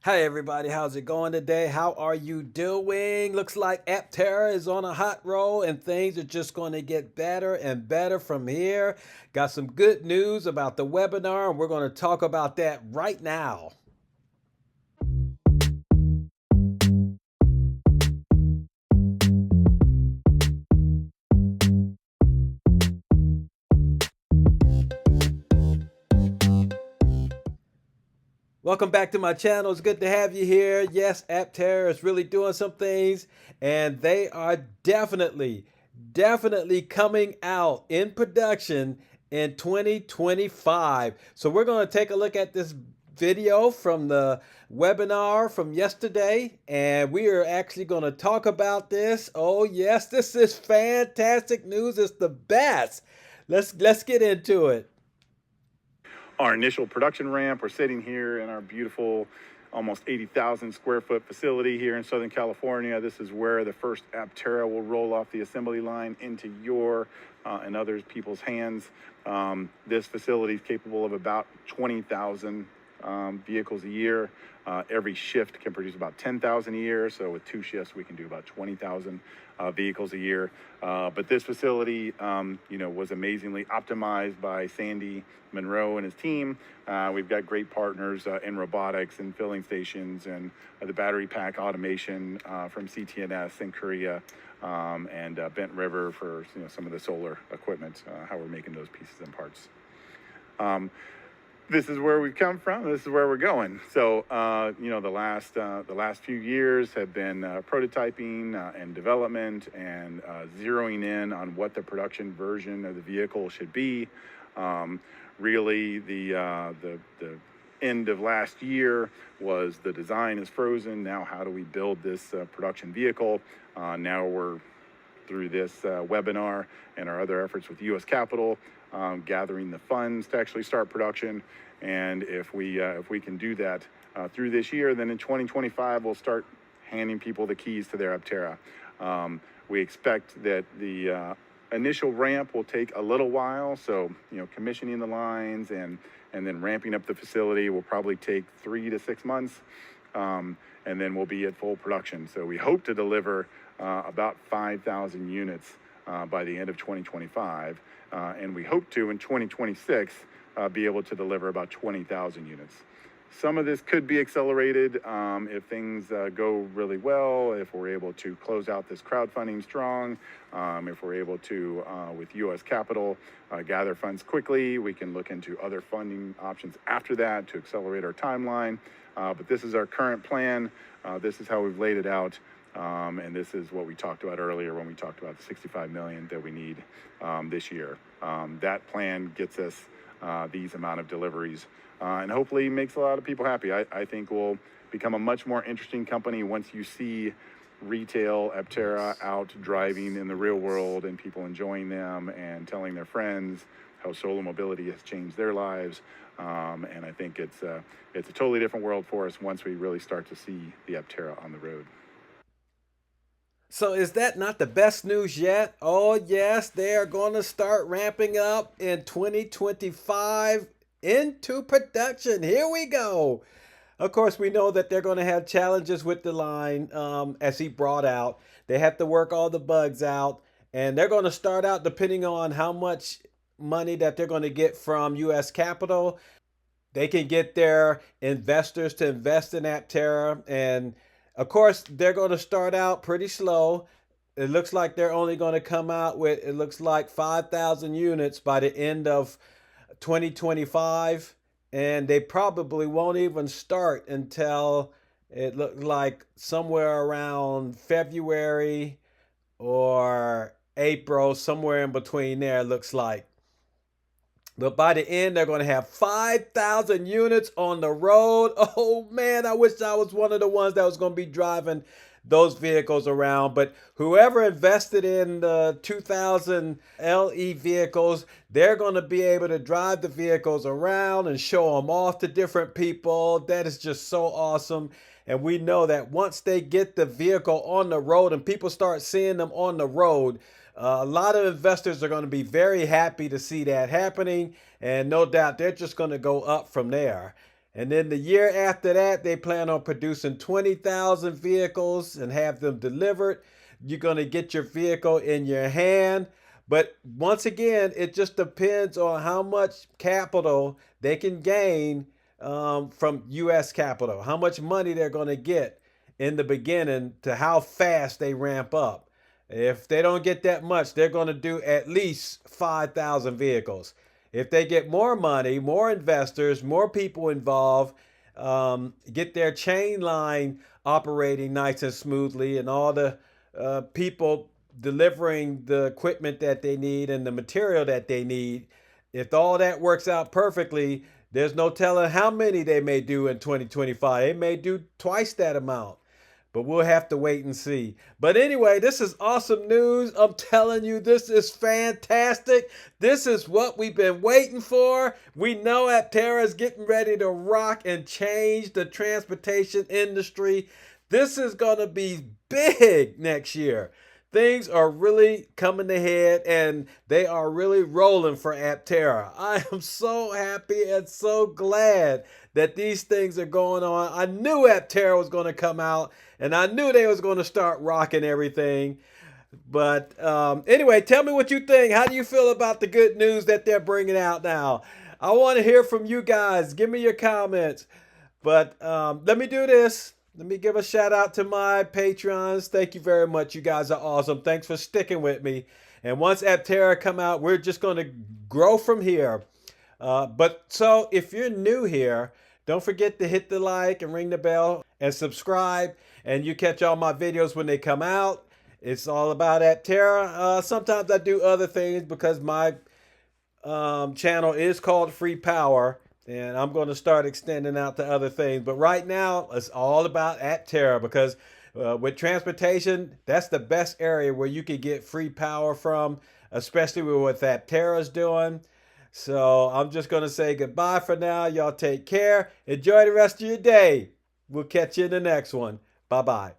Hi everybody, how's it going today? How are you doing? Looks like Aptera is on a hot roll and things are just going to get better and better from here. Got some good news about the webinar and we're going to talk about that right now. Welcome back to my channel. It's good to have you here. Yes, Aptera is really doing some things and they are definitely coming out in production in 2025. So we're going to take a look at this video from the webinar from yesterday and we are actually going to talk about this. Oh yes, this is fantastic news. It's the best. Let's get into it. Our initial production ramp. We're sitting here in our beautiful, almost 80,000 square foot facility here in Southern California. This is where the first Aptera will roll off the assembly line into your and other people's hands. This facility is capable of about 20,000 vehicles a year. Every shift can produce about 10,000 a year. So with 2 shifts, we can do about 20,000 vehicles a year. But this facility, was amazingly optimized by Sandy Monroe and his team. We've got great partners in robotics and filling stations and the battery pack automation from CTNS in Korea and Bent River for some of the solar equipment, how we're making those pieces and parts. This is where we've come from. This is where we're going. So, the last few years have been prototyping and development and zeroing in on what the production version of the vehicle should be. Really, the end of last year was the design is frozen. Now, how do we build this production vehicle? Now we're through this webinar and our other efforts with U.S. Capital, gathering the funds to actually start production. And if we can do that through this year, then in 2025 we'll start handing people the keys to their Aptera. We expect that the initial ramp will take a little while, so commissioning the lines and then ramping up the facility will probably take 3 to 6 months, and then we'll be at full production. So we hope to deliver about 5,000 units by the end of 2025, and we hope to in 2026 be able to deliver about 20,000 units. Some of this could be accelerated if things go really well, if we're able to close out this crowdfunding strong, if we're able to, with U.S. Capital, gather funds quickly. We can look into other funding options after that to accelerate our timeline. But this is our current plan. This is how we've laid it out. And this is what we talked about earlier when we talked about the 65 million that we need this year. That plan gets us these amount of deliveries and hopefully makes a lot of people happy. I think we'll become a much more interesting company once you see retail Aptera out driving in the real world and people enjoying them and telling their friends how solar mobility has changed their lives. And I think it's a totally different world for us once we really start to see the Aptera on the road. So is that not the best news yet? Oh yes, they are going to start ramping up in 2025 into production. Here we go. Of course, we know that they're going to have challenges with the line, as he brought out. They have to work all the bugs out, and they're going to start out depending on how much money that they're going to get from U.S. Capital. They can get their investors to invest in Aptera, and of course, they're going to start out pretty slow. It looks like they're only going to come out with, it looks like 5,000 units by the end of 2025. And they probably won't even start until it looked like somewhere around February or April, somewhere in between there, it looks like. But by the end, they're going to have 5,000 units on the road. Oh man, I wish I was one of the ones that was going to be driving those vehicles around. But whoever invested in the 2000 LE vehicles, they're going to be able to drive the vehicles around and show them off to different people. That is just so awesome. And we know that once they get the vehicle on the road and people start seeing them on the road, a lot of investors are going to be very happy to see that happening. And no doubt they're just going to go up from there. And then the year after that, they plan on producing 20,000 vehicles and have them delivered. You're going to get your vehicle in your hand. But once again, it just depends on how much capital they can gain from U.S. capital, how much money they're going to get in the beginning to how fast they ramp up. If they don't get that much, they're going to do at least 5,000 vehicles. If they get more money, more investors, more people involved, get their chain line operating nice and smoothly, and all the people delivering the equipment that they need and the material that they need, if all that works out perfectly, there's no telling how many they may do in 2025. They may do twice that amount, but we'll have to wait and see. But anyway, this is awesome news. I'm telling you, this is fantastic. This is what we've been waiting for. We know Aptera is getting ready to rock and change the transportation industry. This is going to be big next year. Things are really coming ahead and they are really rolling for Aptera. I am so happy and so glad that these things are going on. I knew Aptera was going to come out and I knew they was going to start rocking everything. But anyway, tell me what you think. How do you feel about the good news that they're bringing out now? I want to hear from you guys. Give me your comments. But let me do this. Let me give a shout out to my Patreons. Thank you very much. You guys are awesome. Thanks for sticking with me. And once Aptera come out, we're just going to grow from here. But so if you're new here, don't forget to hit the like and ring the bell and subscribe. And you catch all my videos when they come out. It's all about Aptera. Sometimes I do other things because my channel is called Free Power. And I'm going to start extending out to other things. But right now, it's all about Aptera because with transportation, that's the best area where you can get free power from, especially with what Aptera's doing. So I'm just going to say goodbye for now. Y'all take care. Enjoy the rest of your day. We'll catch you in the next one. Bye-bye.